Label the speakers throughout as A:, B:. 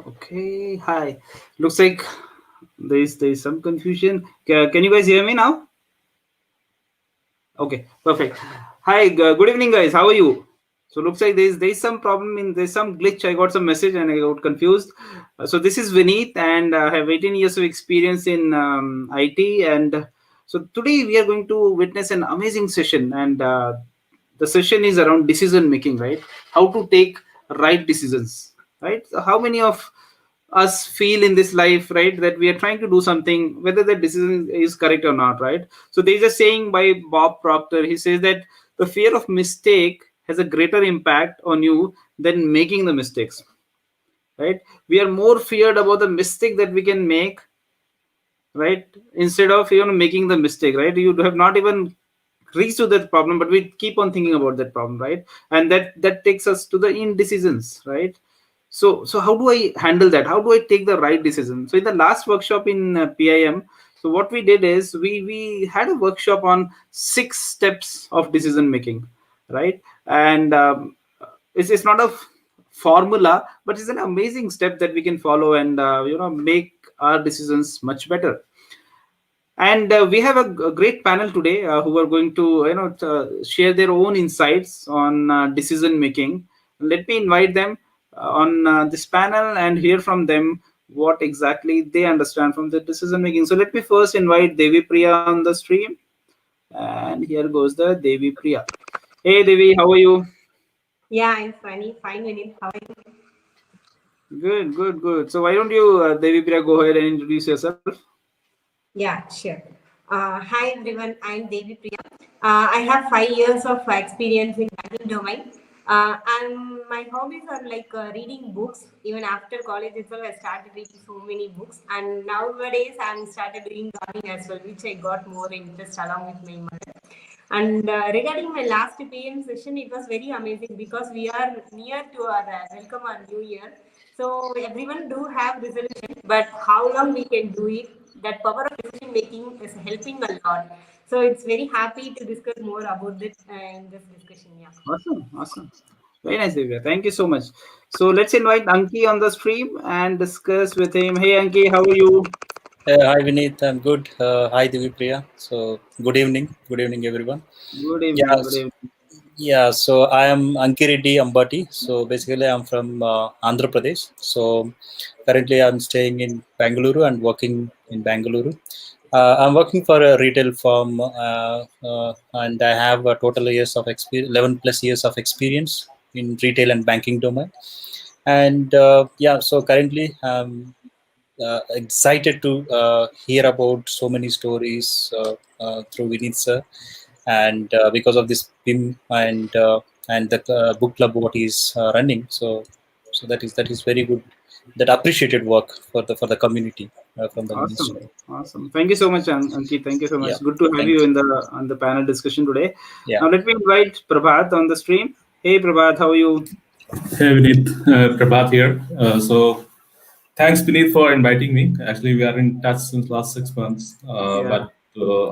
A: Okay, hi. Looks like there is some confusion. Can you guys hear me now? Okay, perfect. Hi, good evening, guys. How are you? So looks like there's some problem in there's some glitch. I got some message and I got confused. So this is Vineet, and I have 18 years of experience in IT. And so today we are going to witness an amazing session, and the session is around decision making, right? How to take right decisions, right? So how many of us feel in this life, right, that we are trying to do something, whether the decision is correct or not, right? So there's a saying by Bob Proctor. He says that the fear of mistake has a greater impact on you than making the mistakes, right? We are more feared about the mistake that we can make, right, instead of making the mistake, right? You have not even reached to that problem, but we keep on thinking about that problem, right? And that takes us to the indecisions, right? So how do I handle that? How do I take the right decision? So in the last workshop in PIM, so what we did is we had a workshop on 6 steps of decision making, right? And it's not a formula, but it's an amazing step that we can follow and make our decisions much better. And we have a great panel today who are going to share their own insights on decision making. Let me invite them on this panel and hear from them what exactly they understand from the decision making. So let me first invite Devi Priya on the stream. And here goes the Devi Priya. Hey Devi, how are you?
B: Yeah, I'm funny. Fine, Vinit. How are you?
A: Good, good, good. So why don't you, Devi Priya, go ahead and introduce yourself?
B: Yeah, sure. Hi, everyone. I'm Devi Priya. I have 5 years of experience in banking domain. And my hobbies are like reading books. Even after college itself, I started reading so many books. And nowadays, I'm started doing gardening as well, which I got more interest along with my mother. And regarding my last PM session, it was very amazing because we are near to our welcome our new year. So everyone do have resolution, but how long we can do it? That power of decision making is helping a lot. So it's very happy to discuss more about this in this discussion. Yeah.
A: Awesome, awesome. Very nice, Divya. Thank you so much. So let's invite Anki on the stream and discuss with him. Hey, Anki, how are you?
C: Hi Vineet, I'm good. Hi Devi Priya. So good evening everyone.
A: Good evening. Good
C: Yes,
A: evening.
C: yeah. So I am 𝗵𝗃𝗲𝗵𝗃𝗃. So basically, I'm from Andhra Pradesh. So currently, I'm staying in Bangalore and working in Bangalore. I'm working for a retail firm, and I have a total years of experience, 11 plus years of experience in retail and banking domain. And yeah, so currently, excited to hear about so many stories through Vineet sir, and because of this PIM and the book club what he's running. So that is very good. That appreciated work for the community from the
A: Awesome.
C: ministry.
A: Awesome. Thank you so much, Anki. Thank you so
C: Yeah,
A: much. Good to have
C: thank
A: you
C: you.
A: in the on the panel discussion today.
C: Yeah.
A: Now let me invite Prabhat on the stream. Hey, Prabhat, how are you?
D: Hey Vineet, Prabhat here. So thanks Vineet for inviting me. Actually, we are in touch since last 6 months,
A: Yeah.
D: but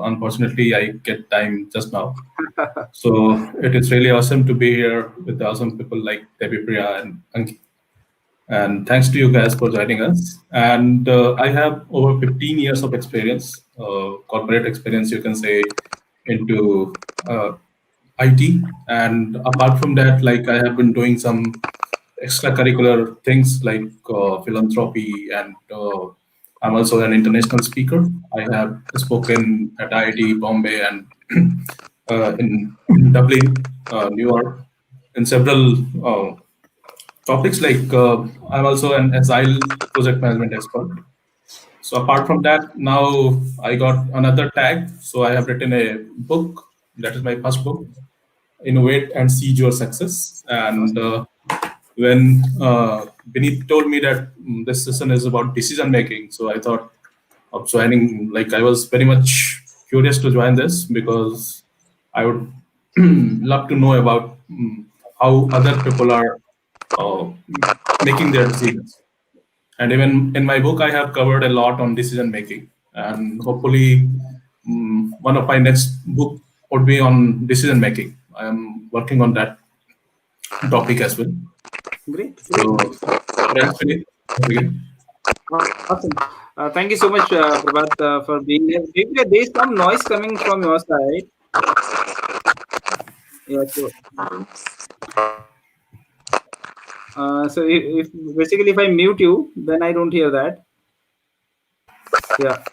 D: unfortunately, I get time just now. So it is really awesome to be here with awesome people like Debbie Priya and Anki. And thanks to you guys for joining us. And I have over 15 years of experience, corporate experience, you can say, into IT. And apart from that, like I have been doing some extracurricular things like philanthropy, and I'm also an international speaker. I have spoken at IIT Bombay and in Dublin, New York, in several topics. Like I'm also an agile project management expert. So apart from that, now I got another tag. So I have written a book. That is my first book, Innovate and Seize Your Success. And
A: Awesome.
D: when Vineet told me that this session is about decision making, so I thought of joining. Like I was very much curious to join this because I would love to know about how other people are uh, making their decisions. And even in my book, I have covered a lot on decision making. And hopefully, one of my next book would be on decision making. I am working on that topic as well.
A: Great, great.
D: So thanks, Vinit. Begin.
A: Awesome. Thank you so much, Prabhat, for being here. Maybe there is some noise coming from your side. Yeah. So if basically if I mute you, then I don't hear that. Yeah.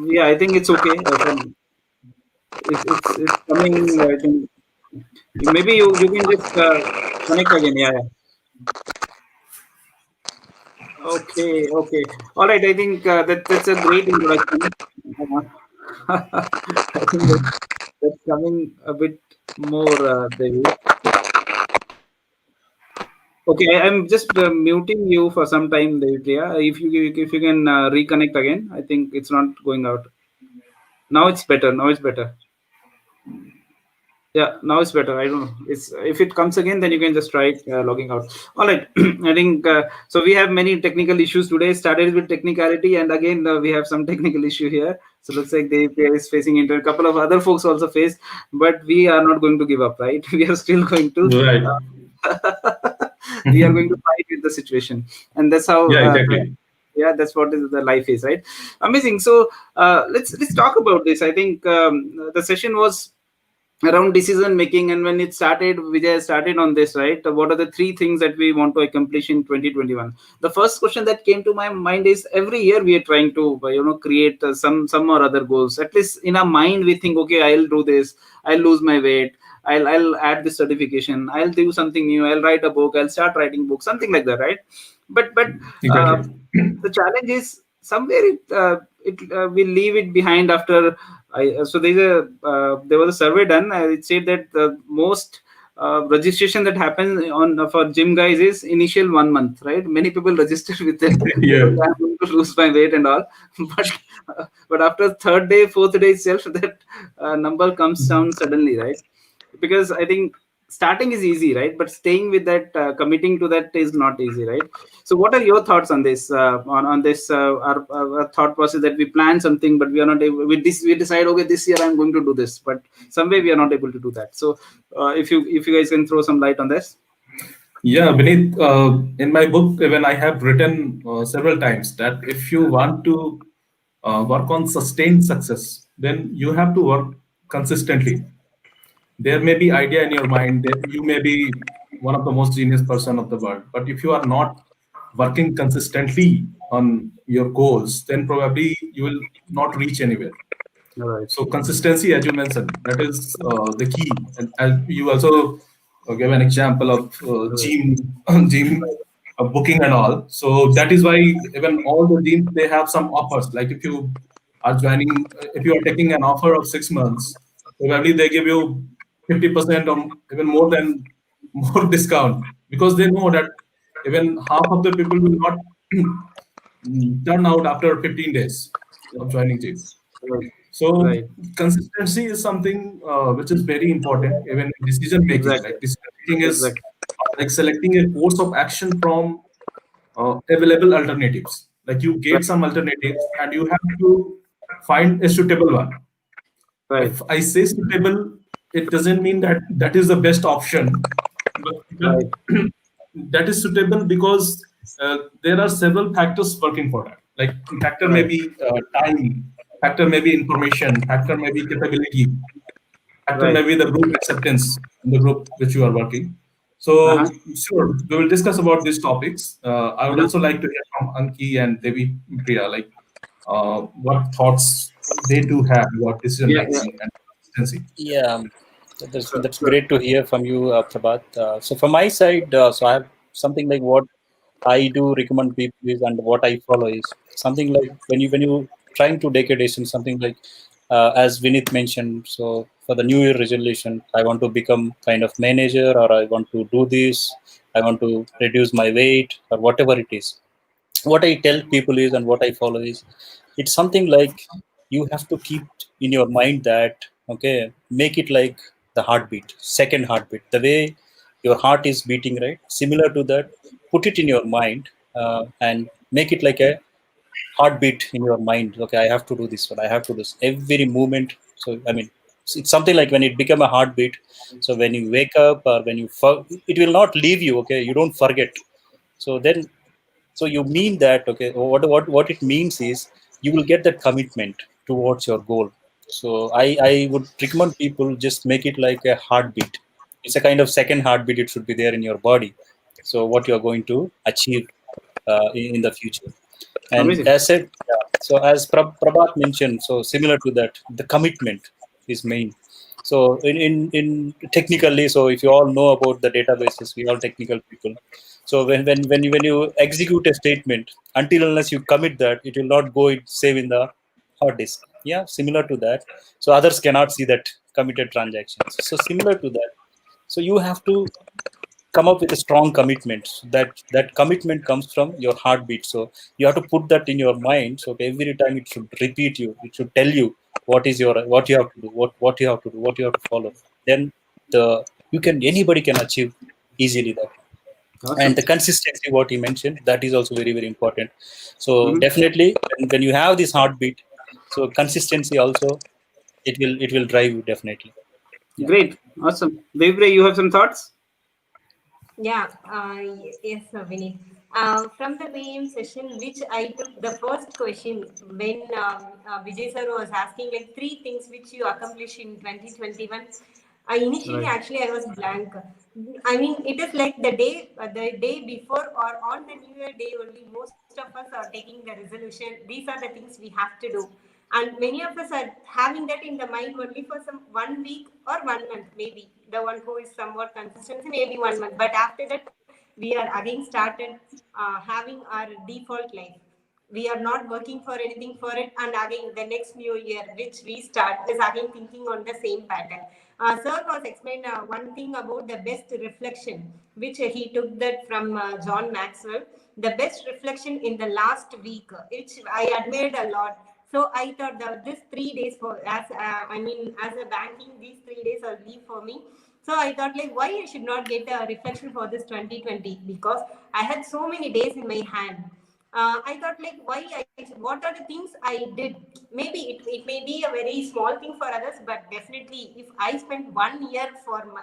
A: Yeah, I think it's okay. It's coming. I think maybe you can just connect again. Yeah. Okay. Okay. All right. I think that's a great introduction. I think that's coming a bit more, Devi. Okay, I'm just muting you for some time, Devi. If you can reconnect again, I think it's not going out. Now it's better. Now it's better. Yeah, now it's better. I don't know. It's if it comes again, then you can just try logging out. All right. I think so. We have many technical issues today. Started with technicality, and again we have some technical issue here. So looks like they is facing into a couple of other folks also faced, but we are not going to give up, right? We are still going to.
D: Right.
A: We are going to fight with the situation, and that's how.
D: Yeah, exactly.
A: Yeah, that's what the life is, right? Amazing. So let's talk about this. I think the session was around decision making, and when it started, Vijay started on this, right? What are the three things that we want to accomplish in 2021? The first question that came to my mind is, every year we are trying to create some or other goals. At least in our mind we think, okay, I'll do this, I'll lose my weight, I'll add this certification, I'll do something new, I'll write a book, I'll start writing books, something like that, right? But
D: Exactly.
A: the challenge is somewhere we leave it behind after. So there was a survey done. It said that the most registration that happens on for gym guys is initial 1 month, right? Many people register with that.
D: Yeah.
A: I'm going to lose my weight and all, but after third day, fourth day itself, that number comes down suddenly, right? Because I think starting is easy, right? But staying with that, committing to that is not easy, right? So what are your thoughts on this, on this our thought process that we plan something, but we are not able, we decide, okay, this year I'm going to do this, but some way we are not able to do that. So if you guys can throw some light on this.
D: Yeah, Beneath, in my book, even I have written several times that if you want to work on sustained success, then you have to work consistently. There may be idea in your mind that you may be one of the most genius person of the world, but if you are not working consistently on your goals, then probably you will not reach anywhere.
A: Right.
D: So consistency, as you mentioned, that is the key. And as you also gave an example of gym booking and all. So that is why even all the gyms, they have some offers. Like if you are joining, if you are taking an offer of 6 months, probably they give you 50% or even more than more discount, because they know that even half of the people will not turn out after 15 days of joining gym.
A: Right.
D: So
A: Right.
D: consistency is something which is very important, even in decision making.
A: Exactly.
D: Like decision making is
A: Exactly.
D: like selecting a course of action from available alternatives. Like you
A: Right.
D: get some alternatives and you have to find a suitable one.
A: Right.
D: If I say suitable, it doesn't mean that that is the best option, but
A: Right.
D: that is suitable because there are several factors working for that. Like factor may
A: Right.
D: be time, factor may be information, factor may be capability, factor may
A: Right.
D: be the group acceptance in the group which you are working.
A: Uh-huh.
D: So sure, we will discuss about these topics. I would
A: Uh-huh.
D: also like to hear from Anki and Devi Priya, like what thoughts they do have about decision
A: Yeah. Yeah.
D: making and consistency.
C: Yeah,
A: Sure.
C: that's
A: Sure.
C: great to hear from you, Prabhat. So from my side, so I have something like what I do recommend people is, and what I follow is something like when you trying to take a decision, something like as Vinith mentioned. So for the New Year resolution, I want to become kind of manager, or I want to do this, I want to reduce my weight, or whatever it is. What I tell people is, and what I follow is, it's something like you have to keep in your mind that, okay, make it like the heartbeat, second heartbeat, the way your heart is beating, right? Similar to that, put it in your mind, and make it like a heartbeat in your mind. Okay, I have to do this one, I have to do this every movement. So I mean, it's something like when it become a heartbeat. So when you wake up or when you it will not leave you. Okay, you don't forget. So then, so you mean that, okay, what it means is you will get that commitment towards your goal. So I would recommend people just make it like a heartbeat. It's a kind of second heartbeat. It should be there in your body. So what you are going to achieve in the future. And
A: Amazing.
C: as said, yeah, so as Prabhat mentioned, so similar to that, the commitment is main. So in technically, so if you all know about the databases, we all technical people. So when you execute a statement, until unless you commit that, it will not go save in the hard disk. Yeah, similar to that. So others cannot see that committed transactions. So similar to that. So you have to come up with a strong commitment. That commitment comes from your heartbeat. So you have to put that in your mind. So every time it should repeat you. It should tell you what you have to do, what you have to do, what you have to follow. Then anybody can achieve easily that. And
A: Awesome.
C: the consistency, what he mentioned, that is also very, very important. So
A: Mhm.
C: definitely, when you have this heartbeat, so consistency also, it will drive you definitely. Yeah.
A: Great. Awesome. 𝗹𝗶𝗃𝗏, you have some thoughts?
B: Yeah, yes, Vinit. From the VM session, which I took the first question when Vijay sir was asking like three things which you accomplish in 2021. Initially,
A: Right.
B: actually, I was blank. I mean, it is like the day before or on the New Year day only. Most of us are taking the resolution. These are the things we have to do, and many of us are having that in the mind only for some 1 week or 1 month, maybe the one who is somewhat consistent, maybe 1 month. But after that, we are again started having our default life. We are not working for anything for it, and again the next new year which we start is again thinking on the same pattern. Sir was explained one thing about the best reflection, which he took that from John Maxwell. The best reflection in the last week, which I admired a lot. So I thought that this 3 days for as a banking, these 3 days are leave for me. So I thought like why I should not get a reflection for this 2020, because I had so many days in my hand. I thought like what are the things I did? Maybe it may be a very small thing for others, but definitely if I spent 1 year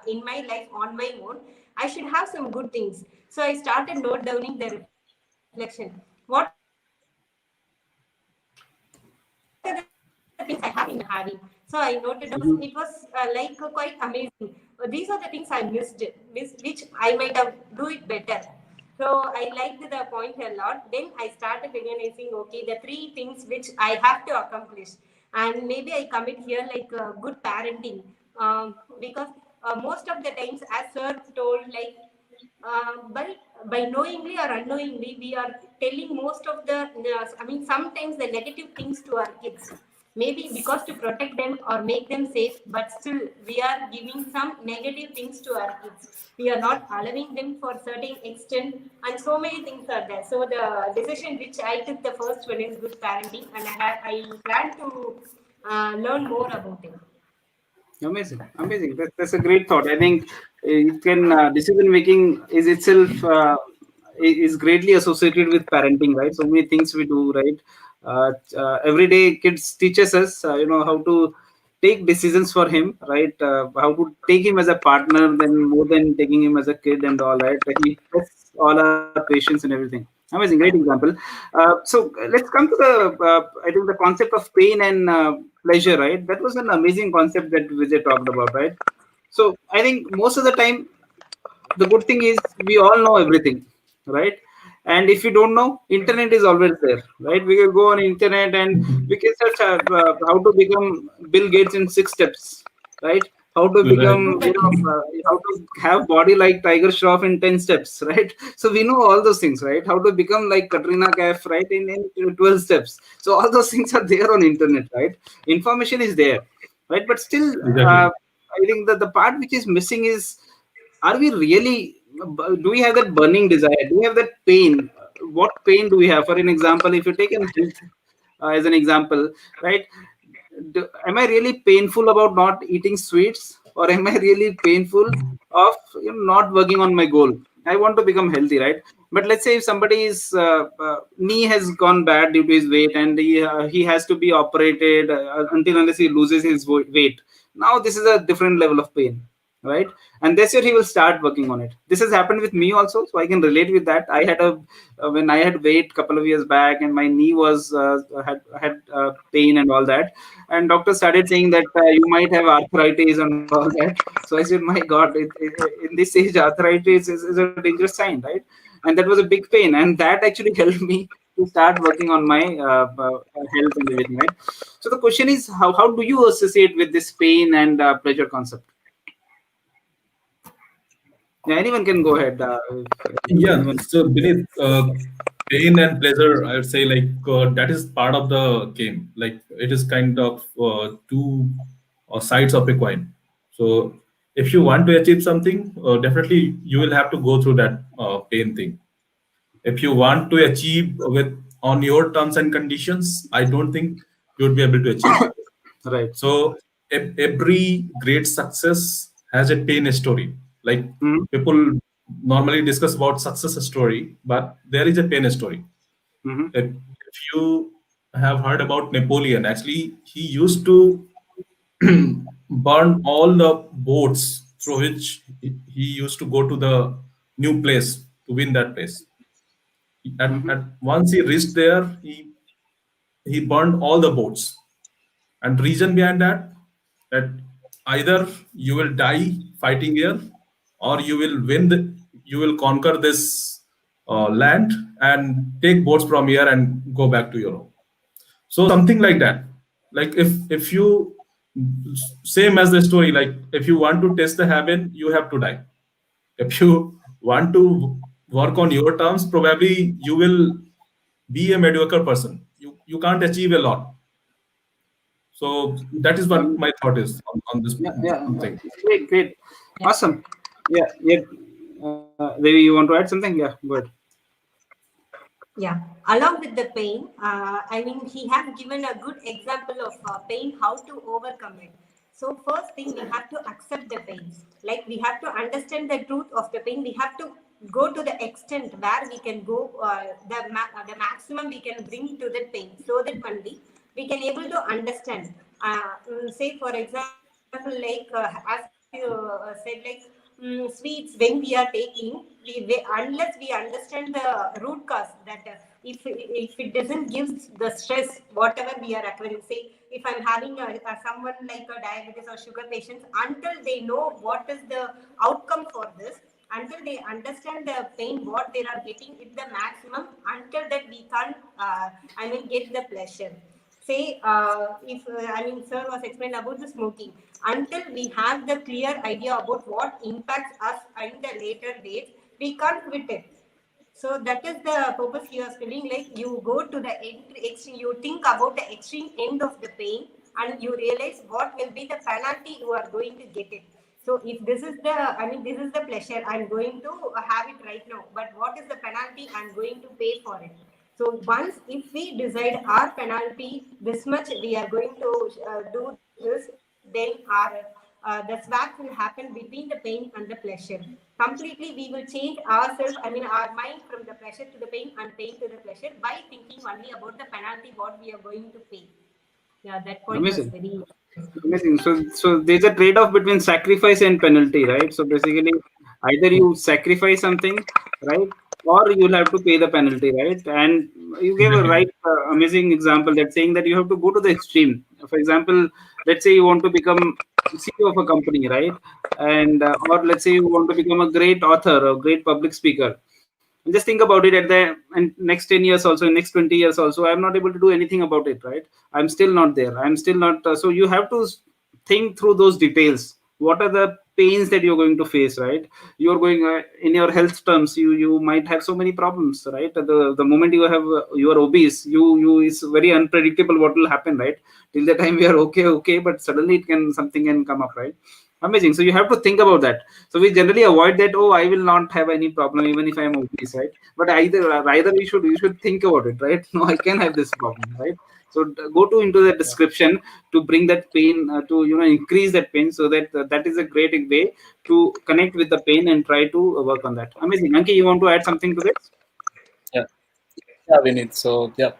B: in my life on my own, I should have some good things. So I started note downing the reflection. What are the things I have been having? So I noted down. It was like quite amazing. These are the things I missed, which I might have do it better. So I liked the point a lot. Then I started recognizing, okay, the three things which I have to accomplish, and maybe I commit here like good parenting, because most of the times, as sir told, like by knowingly or unknowingly, we are telling most of the sometimes the negative things to our kids, maybe because to protect them or make them safe, but still we are giving some negative things to our kids. We are not allowing them for certain extent, and so many things are there. So the decision which I took, the first one is good parenting, and I plan to learn more about it.
A: Amazing. Amazing. That's a great thought. I think it can decision making is itself is greatly associated with parenting, right? So many things we do, right? Every day, kids teaches us, how to take decisions for him, right? How to take him as a partner, then more than taking him as a kid and all, right? He tests all our patience and everything. Amazing, great example. So let's come to I think the concept of pain and pleasure, right? That was an amazing concept that Vijay talked about, right? So I think most of the time, the good thing is we all know everything, right? And if you don't know, internet is always there, right? We can go on internet and we can search how to become Bill Gates in 6 steps, right? How to
D: Right.
A: become, how to have body like Tiger Shroff in 10 steps, right? So we know all those things, right? How to become like Katrina Kaif, right? In 12 steps. So all those things are there on internet, right? Information is there, right? But still,
D: Exactly.
A: I think that the part which is missing is, are we really, do we have that burning desire? Do we have that pain? What pain do we have? For an example, if you take an health as an example, right? Am I really painful about not eating sweets, or am I really painful of not working on my goal? I want to become healthy, right? But let's say if somebody's knee has gone bad due to his weight, and he has to be operated until unless he loses his weight. Now this is a different level of pain, right? And that's where he will start working on it. This has happened with me also, so I can relate with that. I had a when I had weight couple of years back, and my knee was had pain and all that, and doctor started saying that you might have arthritis and all that. So I said, my God, in this age, arthritis is a dangerous sign, right? And that was a big pain, and that actually helped me to start working on my health and everything, right? So the question is, how do you associate with this pain and pleasure concept? Yeah, anyone can go ahead.
D: Yeah, so Vinith, pain and pleasure, I would say, like that is part of the game. Like it is kind of two sides of a coin. So if you want to achieve something, definitely you will have to go through that pain thing. If you want to achieve with on your terms and conditions, I don't think you would be able to achieve.
A: Right.
D: So every great success has a pain story. Like people normally discuss about success story, but there is a pain story. If you have heard about Napoleon, actually he used to burn all the boats through which he used to go to the new place to win that place. At once he reached there, he burned all the boats. And reason behind that either you will die fighting here, or you will you will conquer this land and take boats from here and go back to Europe. So something like that. Like if you, same as the story, like if you want to taste the heaven, you have to die. If you want to work on your terms, probably you will be a mediocre person. You can't achieve a lot. So that is what my thought is on this thing.
A: Great. Awesome. Yeah. Devi, you want to add something? Yeah, go ahead.
B: Yeah, along with the pain, I mean, he has given a good example of pain, how to overcome it. So first thing, we have to accept the pain. Like we have to understand the truth of the pain. We have to go to the extent where we can go, the maximum we can bring to the pain, so that only we can able to understand. Say for example, like as you said, like sweets when we are taking, unless we understand the root cause, that if it doesn't give the stress, whatever we are acquiring, say if I'm having someone like a diabetes or sugar patients, until they know what is the outcome for this, until they understand the pain, what they are getting, it's the maximum, until that we can't, get the pleasure. Say, if I mean, sir was explained about the smoking. Until we have the clear idea about what impacts us in the later days, we can't quit it. So that is the purpose he was telling. Like you go to the extreme, you think about the extreme end of the pain, and you realize what will be the penalty you are going to get it. So if this is this is the pleasure I'm going to have it right now, but what is the penalty I'm going to pay for it? So once if we decide our penalty, this much we are going to do this, then the swap will happen between the pain and the pleasure. Completely, we will change ourselves, our mind from the pleasure to the pain to the pleasure, by thinking only about the penalty, what we are going to pay. Yeah, that point was very
A: amazing. So there's a trade-off between sacrifice and penalty, right? So basically, either you sacrifice something, right, or you'll have to pay the penalty, right? And you gave a right, amazing example that saying that you have to go to the extreme. For example, let's say you want to become CEO of a company, right? And or let's say you want to become a great author, a great public speaker. And just think about it at the and next 10 years also, in next 20 years also, I'm not able to do anything about it, right? I'm still not there. I'm still not. So you have to think through those details. What are the pains that you're going to face, right? You're going in your health terms, you might have so many problems, right? The moment you have you are obese, you it's very unpredictable what will happen, right? Till the time we are okay, but suddenly something can come up, right? Amazing. So you have to think about that. So we generally avoid that. Oh, I will not have any problem even if I am obese, right? But either you should think about it, right? No, I can have this problem, right? So go to into the description to bring that pain to increase that pain, so that that is a great way to connect with the pain and try to work on that. Amazing. Anki, you want to add something to this?
C: Yeah, Vinith. So yeah,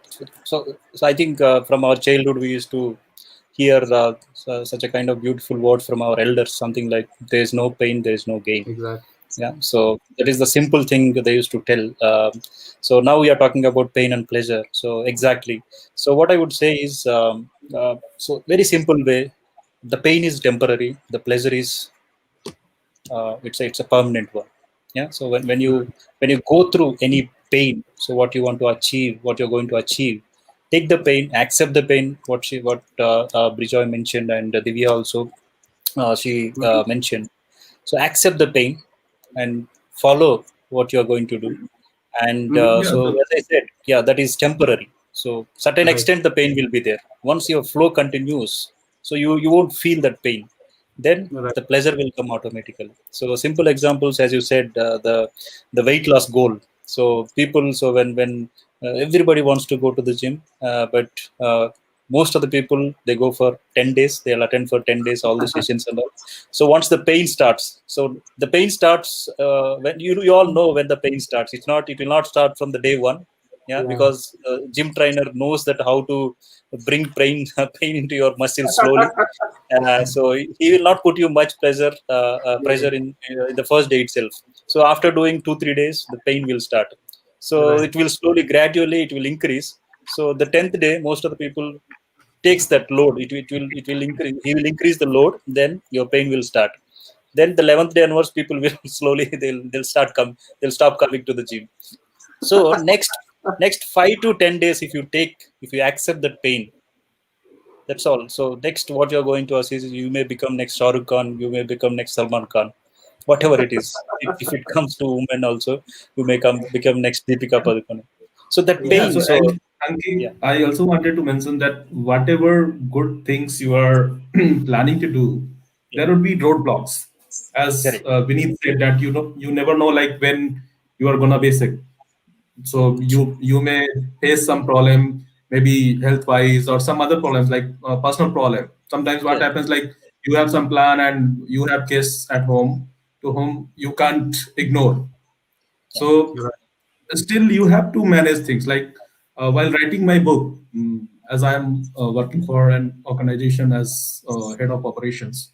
C: so I think from our childhood we used to hear such a kind of beautiful word from our elders, something like "There is no pain, there is no gain."
A: Exactly.
C: Yeah, so that is the simple thing that they used to tell. So now we are talking about pain and pleasure. So exactly. So what I would say is, so very simple way. The pain is temporary. The pleasure is it's a permanent one. Yeah. So when you go through any pain, so what you want to achieve, what you're going to achieve, take the pain, accept the pain. What Brijoy mentioned and Divya also she
A: Mhm.
C: mentioned. So accept the pain and follow what you are going to do. And
A: Mhm.
D: Yeah,
C: so as I said, yeah, that is temporary. So certain
A: Right.
C: extent the pain will be there. Once your flow continues, so you won't feel that pain. Then
A: Right.
C: the pleasure will come automatically. So simple examples, as you said, the weight loss goal. So people, so when everybody wants to go to the gym, but most of the people they go for 10 days. They'll attend for 10 days all the sessions and all. So once the pain starts, so the pain starts when you all know when the pain starts. It will not start from the day one. Yeah,
A: Yeah.
C: because gym trainer knows that how to bring pain pain into your muscles slowly. So he will not put you much pressure
A: Yeah.
C: in the first day itself. So after doing 2-3 days, the pain will start. So
A: Right.
C: it will slowly, gradually, it will increase. So the 10th day, most of the people takes that load. It will increase. He will increase the load. Then your pain will start. Then the 11th day onwards, people will slowly they'll stop coming to the gym. So next 5 to 10 days, if you accept that pain, that's all. So next, what you're going to assess is you may become next Shah Rukh Khan, you may become next Salman Khan, whatever it is. If it comes to women also, you may become next Deepika Padukone. So that
A: Yeah.
D: yeah.
C: pain.
D: So,
C: So
D: and
C: yeah,
D: Ankit, I also wanted to mention that whatever good things you are planning to do,
C: yeah,
D: there would be roadblocks. As
C: correct,
D: Vineet said, that you never know like when you are gonna be sick. So
C: true,
D: you may face some problem, maybe health wise or some other problems like personal problem. Sometimes what
C: yeah,
D: happens, like you have some plan and you have guests at home to whom you can't ignore.
C: yeah,
D: So
A: Right.
D: still you have to manage things like while writing my book, as I am working for an organization as head of operations.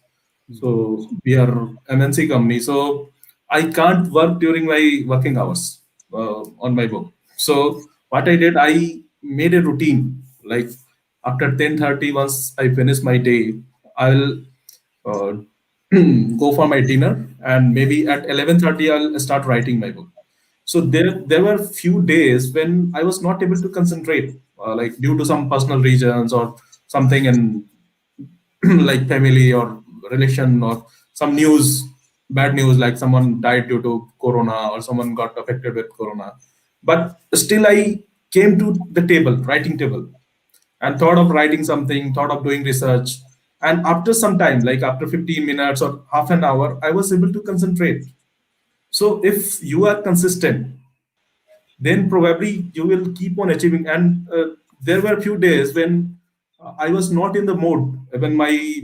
D: So we are MNC company. So I can't work during my working hours on my book. So what I did, I made a routine. Like after 10:30, once I finish my day, I'll uh, go for my dinner, and maybe at 11:30 I'll start writing my book. So there were few days when I was not able to concentrate, like due to some personal reasons or something, and like family or relation or some news, bad news, like someone died due to corona or someone got affected with corona. But still I came to the table, writing table, and thought of writing something, thought of doing research. And after some time, like after 15 minutes or half an hour, I was able to concentrate. So if you are consistent, then probably you will keep on achieving. And there were a few days when I was not in the mood, when my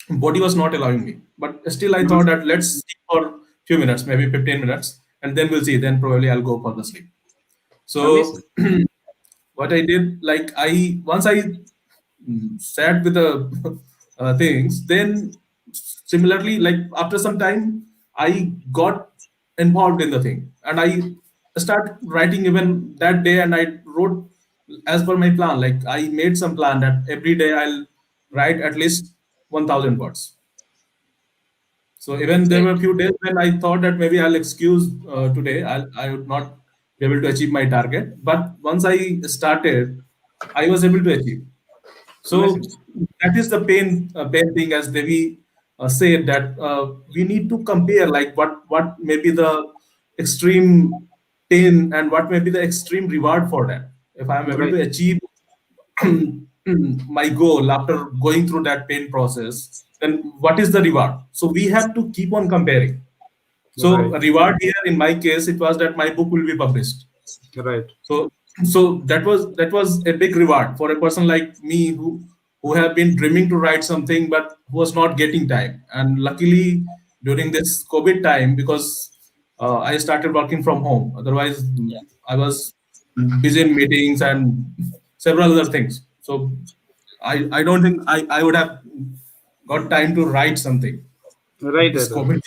D: body was not allowing me. But still, I thought
A: Mhm.
D: that let's sleep for few minutes, maybe 15 minutes, and then we'll see. Then probably I'll go for the sleep. So
A: Amazing.
D: what I did, like I once I sat with the things, then similarly, like after some time, I got involved in the thing, and I start writing even that day, and I wrote as per my plan. Like I made some plan that every day I'll write at least 1,000 words. So even there were
C: great,
D: a few days when I thought that maybe I'll excuse today. I would not be able to achieve my target. But once I started, I was able to achieve.
A: Amazing.
D: So that is the pain thing, as Devi said, that we need to compare like what may be the extreme pain and what may be the extreme reward for that. If I am able
A: Right.
D: to achieve my goal after going through that pain process, then what is the reward? So we have to keep on comparing. So
A: Right.
D: a reward here in my case, it was that my book will be published.
A: Right.
D: So that was a big reward for a person like me who have been dreaming to write something but who was not getting time. And luckily during this COVID time, because I started working from home. Otherwise,
C: yeah,
D: I was busy in meetings and several other things. So I don't think I would have got time to write something
A: Right,
D: this
A: right.
D: COVID.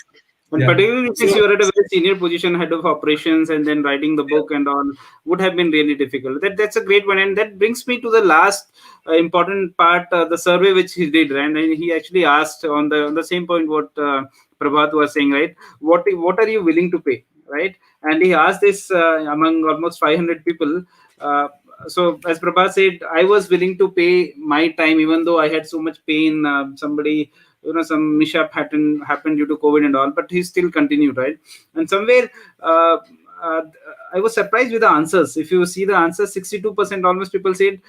A: And
D: Yeah.
A: particularly since you are at a very senior position, head of operations, and then writing the book and all would have been really difficult. That's a great one, and that brings me to the last important part, the survey which he did, right? And he actually asked on the same point what Prabhat was saying, right? What are you willing to pay, right? And he asked this among almost 500 people. So as Prabhat said, I was willing to pay my time, even though I had so much pain. Somebody, some mishap happened due to COVID and all, but he still continued, right? And somewhere uh, uh, I was surprised with the answers. If you see the answers, 62% almost people said,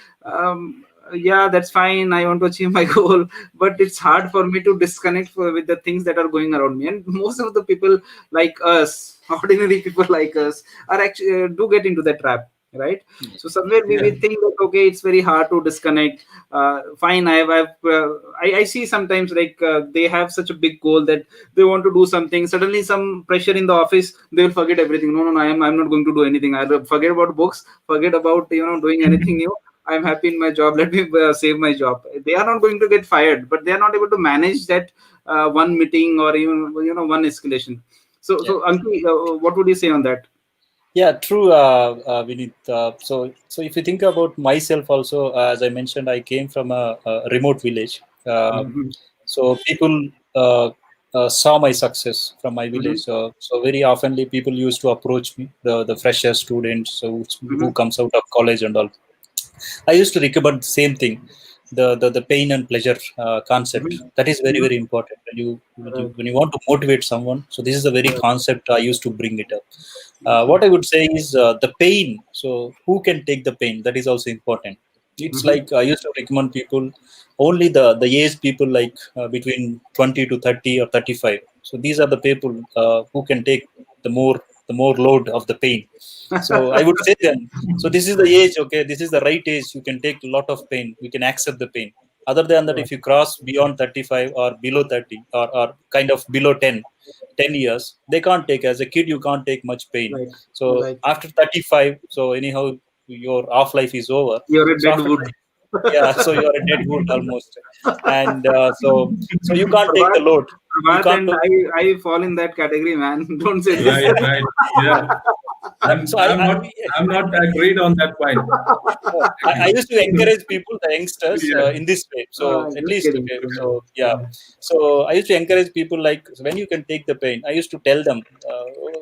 A: yeah, that's fine, I want to achieve my goal, but it's hard for me to disconnect with the things that are going around me. And most of the people like us, ordinary people like us, are actually do get into that trap, right? So somewhere we think that, okay, it's very hard to disconnect. Fine, I see sometimes like they have such a big goal that they want to do something. Suddenly, some pressure in the office, they will forget everything. No, I'm not going to do anything. I'll forget about books, forget about doing anything new. I'm happy in my job. Let me save my job. They are not going to get fired, but they are not able to manage that one meeting or even one escalation. So, Anki, what would you say on that?
C: Yeah, true, Vineet. So if you think about myself also, as I mentioned, I came from a remote village. So people saw my success from my village. So very oftenly people used to approach me, the fresher students who comes out of college and all. I used to recommend the same thing, the pain and pleasure concept. That is very, very important when you want to motivate someone. So this is the very concept I used to bring it up. What I would say is the pain. So who can take the pain? That is also important. It's like I used to recommend people only the age people like between 20 to 30 or 35. So these are the people who can take the more load of the pain. So I would say then, so this is the age, okay, this is the right age. You can take a lot of pain. You can accept the pain. Other than that, if you cross beyond 35 or below 30 or kind of below 10 years, they can't take. As a kid, you can't take much pain. So after 35, so anyhow, your off life is over.
A: You're a
C: So
A: dead
C: after
A: wood.
C: yeah, so you are a dead wood almost, and so you can't take the load. You
A: Prabhat,
C: can't.
A: and I fall in that category, man. Don't say this.
D: Right. Yeah.
C: So
D: I'm not agreed on that point.
C: I used to encourage people, the youngsters,
D: Yeah.
C: in this way. So at
A: Just
C: least,
A: kidding.
C: okay. So yeah. So I used to encourage people like when you can take the pain. I used to tell them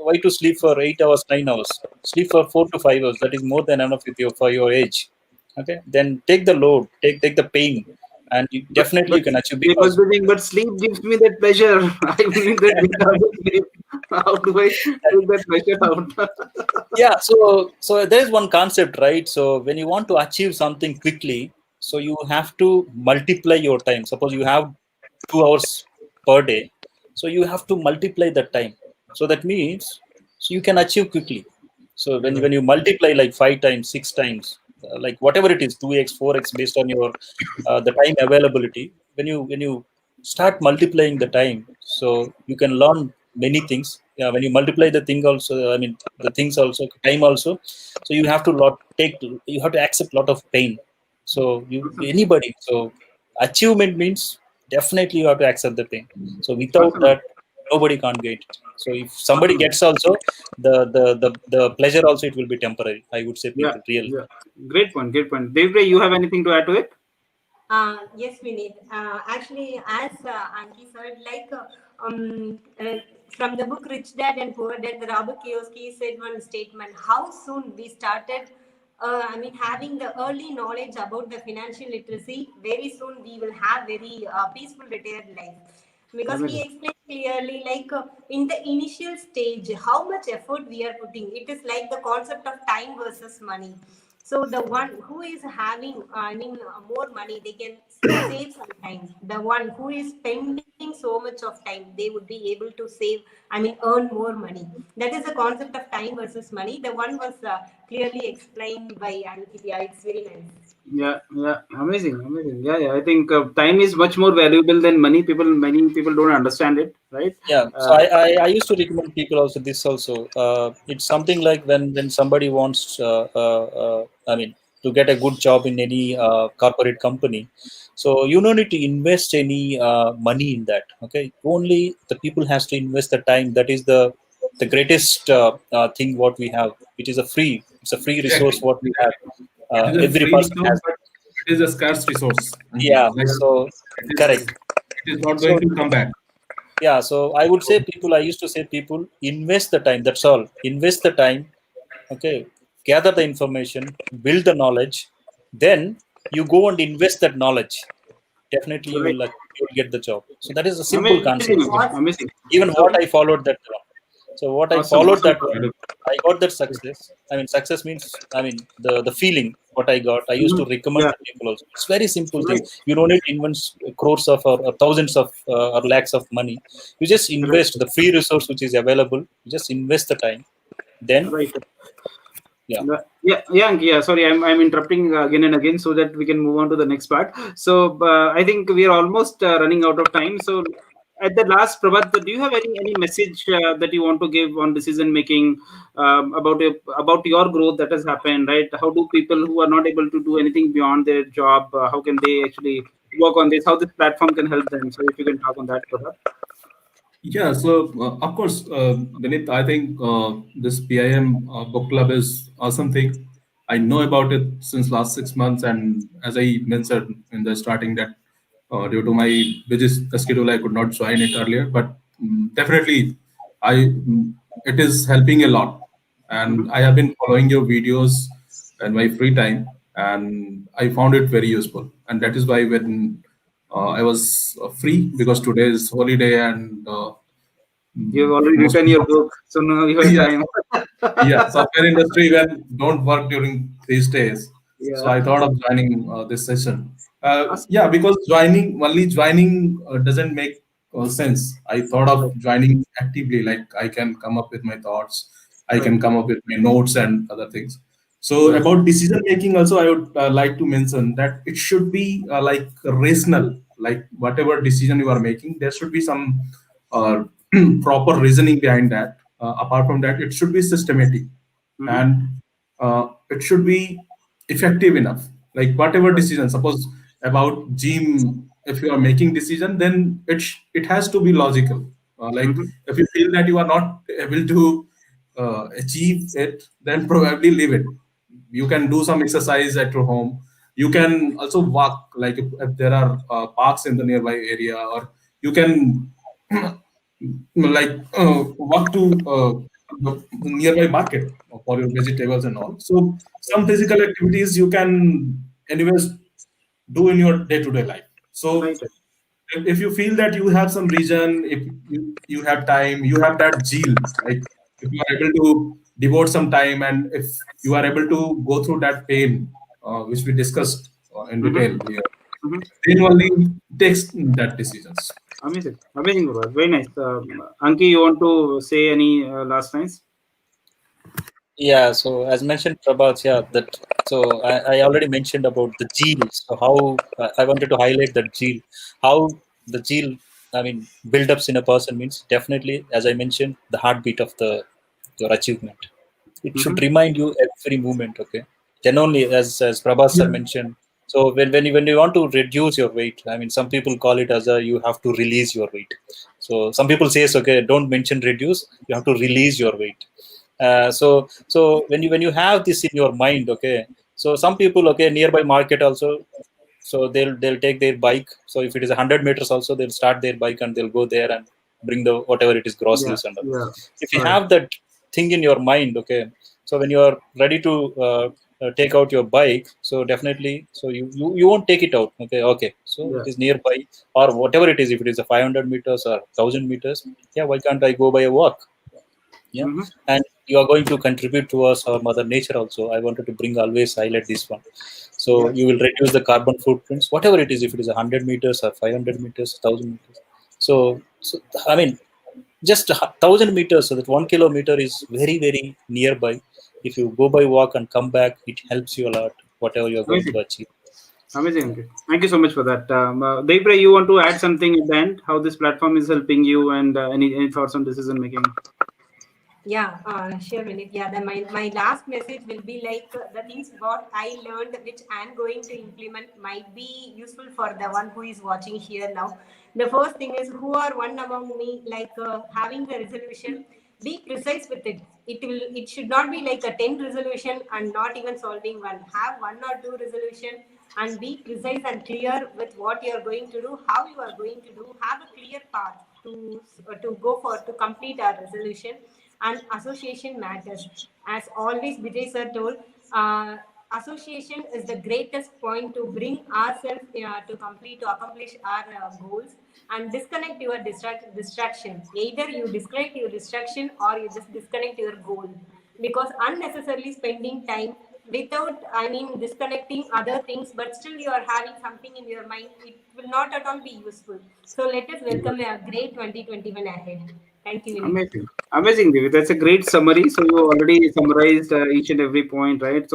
C: why to sleep for 8 hours, 9 hours. Sleep for 4 to 5 hours. That is more than enough for your age. Okay. Then take the load, take the pain, and definitely you can achieve because.
A: But sleep gives me that pleasure. I need that without sleep. How do I take that pleasure out?
C: Yeah, so there is one concept, right? So when you want to achieve something quickly, so you have to multiply your time. Suppose you have 2 hours per day, so you have to multiply that time. So that means so you can achieve quickly. So when you multiply like 5 times, 6 times, like whatever it is, 2x, 4x based on your the time availability. When you start multiplying the time, so you can learn many things. Yeah, when you multiply the thing also, I mean the things also, time also. So you have to you have to accept lot of pain. So anybody. So achievement means definitely you have to accept the pain. So without that, nobody can't get it. So if somebody gets also the pleasure also, it will be temporary. I would say people really.
A: Yeah. Great point. Devre, you have anything to add to it?
B: Yes, Vineet. Actually, as Anki said, from the book Rich Dad and Poor Dad, the 𝗹𝗂𝗀𝗆 said one statement: how soon we started, having the early knowledge about the financial literacy, very soon we will have very peaceful retired life. Because he explained clearly, in the initial stage, how much effort we are putting. It is like the concept of time versus money. So the one who is having, more money, they can save some time. The one who is spending so much of time, they would be able to save, earn more money. That is the concept of time versus money. The one was clearly explained by Ankit. Yeah, it's very nice.
A: Yeah, yeah, amazing, amazing. Yeah, yeah. I think time is much more valuable than money. Many people don't understand it, right?
C: Yeah, so
A: Uh,
C: I used to recommend people also this also. It's something like when somebody wants, I mean, to get a good job in any corporate company, so you don't need to invest any money in that. Okay, only the people has to invest the time. That is the greatest thing what we have. It is a free. It's a free resource
D: Exactly.
C: what we have.
D: It is a
C: Every
D: free
C: person
D: resource,
C: has.
D: but it is a scarce resource.
C: Yeah.
D: Like
C: So correct.
D: it is not
C: So
D: going to come back.
C: yeah, so I would say people, I used to say people invest the time. That's all. Invest the time. Okay, gather the information, build the knowledge, then you go and invest that knowledge. Definitely,
A: right.
C: you will get the job. So that is a simple
A: Amazing,
C: concept.
A: amazing,
B: What?
A: amazing.
C: Even
A: So
C: what I followed that one. So what I
A: awesome,
C: followed
A: awesome.
C: that one, I got that success. I mean, success means, I mean, the feeling what I got. I used to
A: Mhm.
C: recommend
A: Yeah,
C: to people also. It's very simple thing.
A: right,
C: You don't need to invest crores of or thousands of or lakhs of money. You just
A: right,
C: invest the free resource which is available. You just invest the time. Then,
A: right.
C: yeah.
A: Yeah, yeah, yeah. Sorry, I'm interrupting again and again so that we can move on to the next part. So I think we are almost running out of time. So at the last, Prabhat, do you have any message that you want to give on decision making about your growth that has happened? Right? How do people who are not able to do anything beyond their job, how can they actually work on this? How this platform can help them? So if you can talk on that, Prabhat.
D: Yeah, so of course, Vineet, I think this PIM book club is awesome thing. I know about it since last 6 months, and as I mentioned in the starting that due to my busy schedule, I could not join it earlier. But definitely, it is helping a lot, and
A: Mm-hmm.
D: I have been following your videos in my free time, and I found it very useful. And that is why when I was free because today is holiday and
A: You've already
D: most
A: written your
D: people,
A: book, so now you have
D: yeah,
A: time.
D: yeah, software industry when don't work during these days. So
A: Yeah.
D: I thought of joining this session.
A: Awesome.
D: Yeah, because joining doesn't make sense. I thought of
A: Right.
D: joining actively, like I can come up with my thoughts, I
A: Right.
D: can come up with my notes and other things. So
A: Right.
D: about decision making, also I would like to mention that it should be like rational. Like whatever decision you are making, there should be some uh, proper reasoning behind that. Apart from that, it should be systematic
A: Mm-hmm.
D: and it should be effective enough. Like whatever
A: Right.
D: decision, suppose about gym, if you are making decision, then it has to be logical. Like
A: Mm-hmm.
D: if you feel that you are not able to achieve it, then probably leave it. You can do some exercise at your home. You can also walk, like if there are parks in the nearby area, or you can like walk to the nearby market for your vegetables and all. So some physical activities you can anyways do in your day-to-day life. So
A: Right.
D: if you feel that you have some reason, if you have time, you have that zeal, like if you are able to devote some time and if you are able to go through that pain, which we discussed in
A: Mm-hmm.
D: detail here,
A: Mm-hmm.
D: then only takes that decisions.
A: Amazing. Amazing, Prabhat. Very nice. Anki, you want to say any last lines?
C: Yeah, so as mentioned, Prabhat, yeah, that so I already mentioned about the zeal. So how I wanted to highlight that zeal, how the zeal, I mean, build-ups in a person means definitely, as I mentioned, the heartbeat of the your achievement. It
A: Mm-hmm.
C: should remind you every moment. Okay, then only as Prabhat sir
D: Yeah.
C: mentioned. So when you want to reduce your weight, I mean, some people call it as a you have to release your weight. So some people says, okay, don't mention reduce, you have to release your weight. So when you have this in your mind, okay, so some people, okay, nearby market also, so they'll take their bike. So if it is 100 meters also, they'll start their bike and they'll go there and bring the whatever it is
A: Yeah.
C: groceries and all.
A: Yeah.
C: If you
A: Right.
C: have that thing in your mind, okay, so when you are ready to take out your bike, so definitely, so you won't take it out. Okay, so
A: Yeah.
C: it is nearby, or whatever it is, if it is a 500 meters or 1,000 meters, yeah, why can't I go by a walk? Yeah,
A: Mm-hmm.
C: and you are going to contribute towards our mother nature also. I wanted to bring always highlight this one. So
A: Yeah.
C: you will reduce the carbon footprints, whatever it is, if it is 100 meters or 500 meters, 1,000 meters. So I mean, just 1,000 meters, so that 1 kilometer is very nearby. If you go by walk and come back, it helps you a lot, whatever you are going
A: Amazing.
C: to achieve.
A: Amazing. Thank you so much for that. 𝗹𝗃𝗲, you want to add something at the end? How this platform is helping you, and any thoughts on decision making?
B: Yeah, sure, Vinit. Yeah, my last message will be like the things what I learned, which I'm going to implement, might be useful for the one who is watching here now. The first thing is who are one among me, like having the resolution. Be precise with it. It should not be like a 10 resolution and not even solving one. Have one or two resolution and be precise and clear with what you are going to do, how you are going to do. Have a clear path to go for to complete our resolution. And association matters. As always, Vijay sir told, association is the greatest point to bring ourselves to accomplish our goals, and disconnect your distraction. Either you disconnect your distraction or you just disconnect your goal, because unnecessarily spending time without, I mean, disconnecting other things, but still you are having something in your mind, it will not at all be useful. So let us welcome a great 2021 ahead. Thank you, Vinny.
A: Amazing, David. That's a great summary. So you already summarized each and every point, right?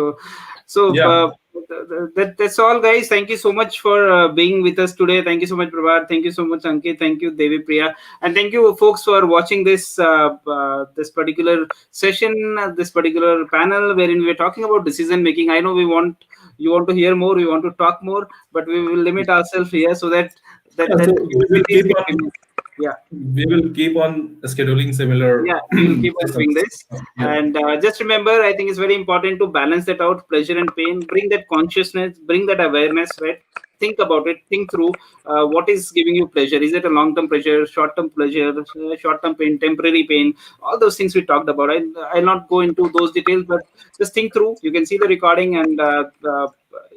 D: Yeah.
A: That's all, guys. Thank you so much for being with us today. Thank you so much, Prabhat. Thank you so much, Ankit. Thank you, 𝗹𝗃𝗲𝗲, and thank you, folks, for watching this this particular session, this particular panel wherein we are talking about decision making. I know you want to hear more, we want to talk more, but we will limit ourselves here so that
D: So we will keep on.
A: yeah.
D: We will keep on scheduling similar
A: Yeah, we will keep on doing
D: sessions.
A: this.
D: Yeah.
A: And just remember, I think it's very important to balance that out, pleasure and pain, bring that consciousness, bring that awareness, right? Think about it, think through what is giving you pleasure. Is it a long-term pleasure, short-term pleasure, short-term pain, temporary pain, all those things we talked about. I'll not go into those details, but just think through. You can see the recording, and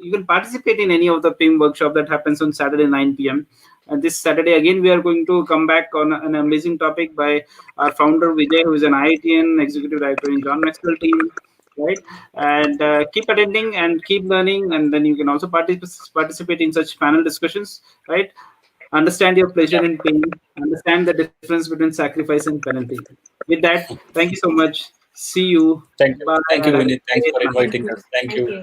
A: you can participate in any of the PIM workshop that happens on Saturday 9 p.m. And this Saturday, again, we are going to come back on an amazing topic by our founder, Vijay, who is an IITian executive director in John Maxwell team, right? And keep attending and keep learning. And then you can also participate in such panel discussions, right? Understand your pleasure and pain, understand the difference between sacrifice and penalty. With that, thank you so much. See you.
C: Thank you.
A: Bye.
C: Thank you,
A: Have a
C: Vinny. Thanks
A: great
C: for
A: night.
C: inviting us. Thank
B: Thank
C: you.
B: you.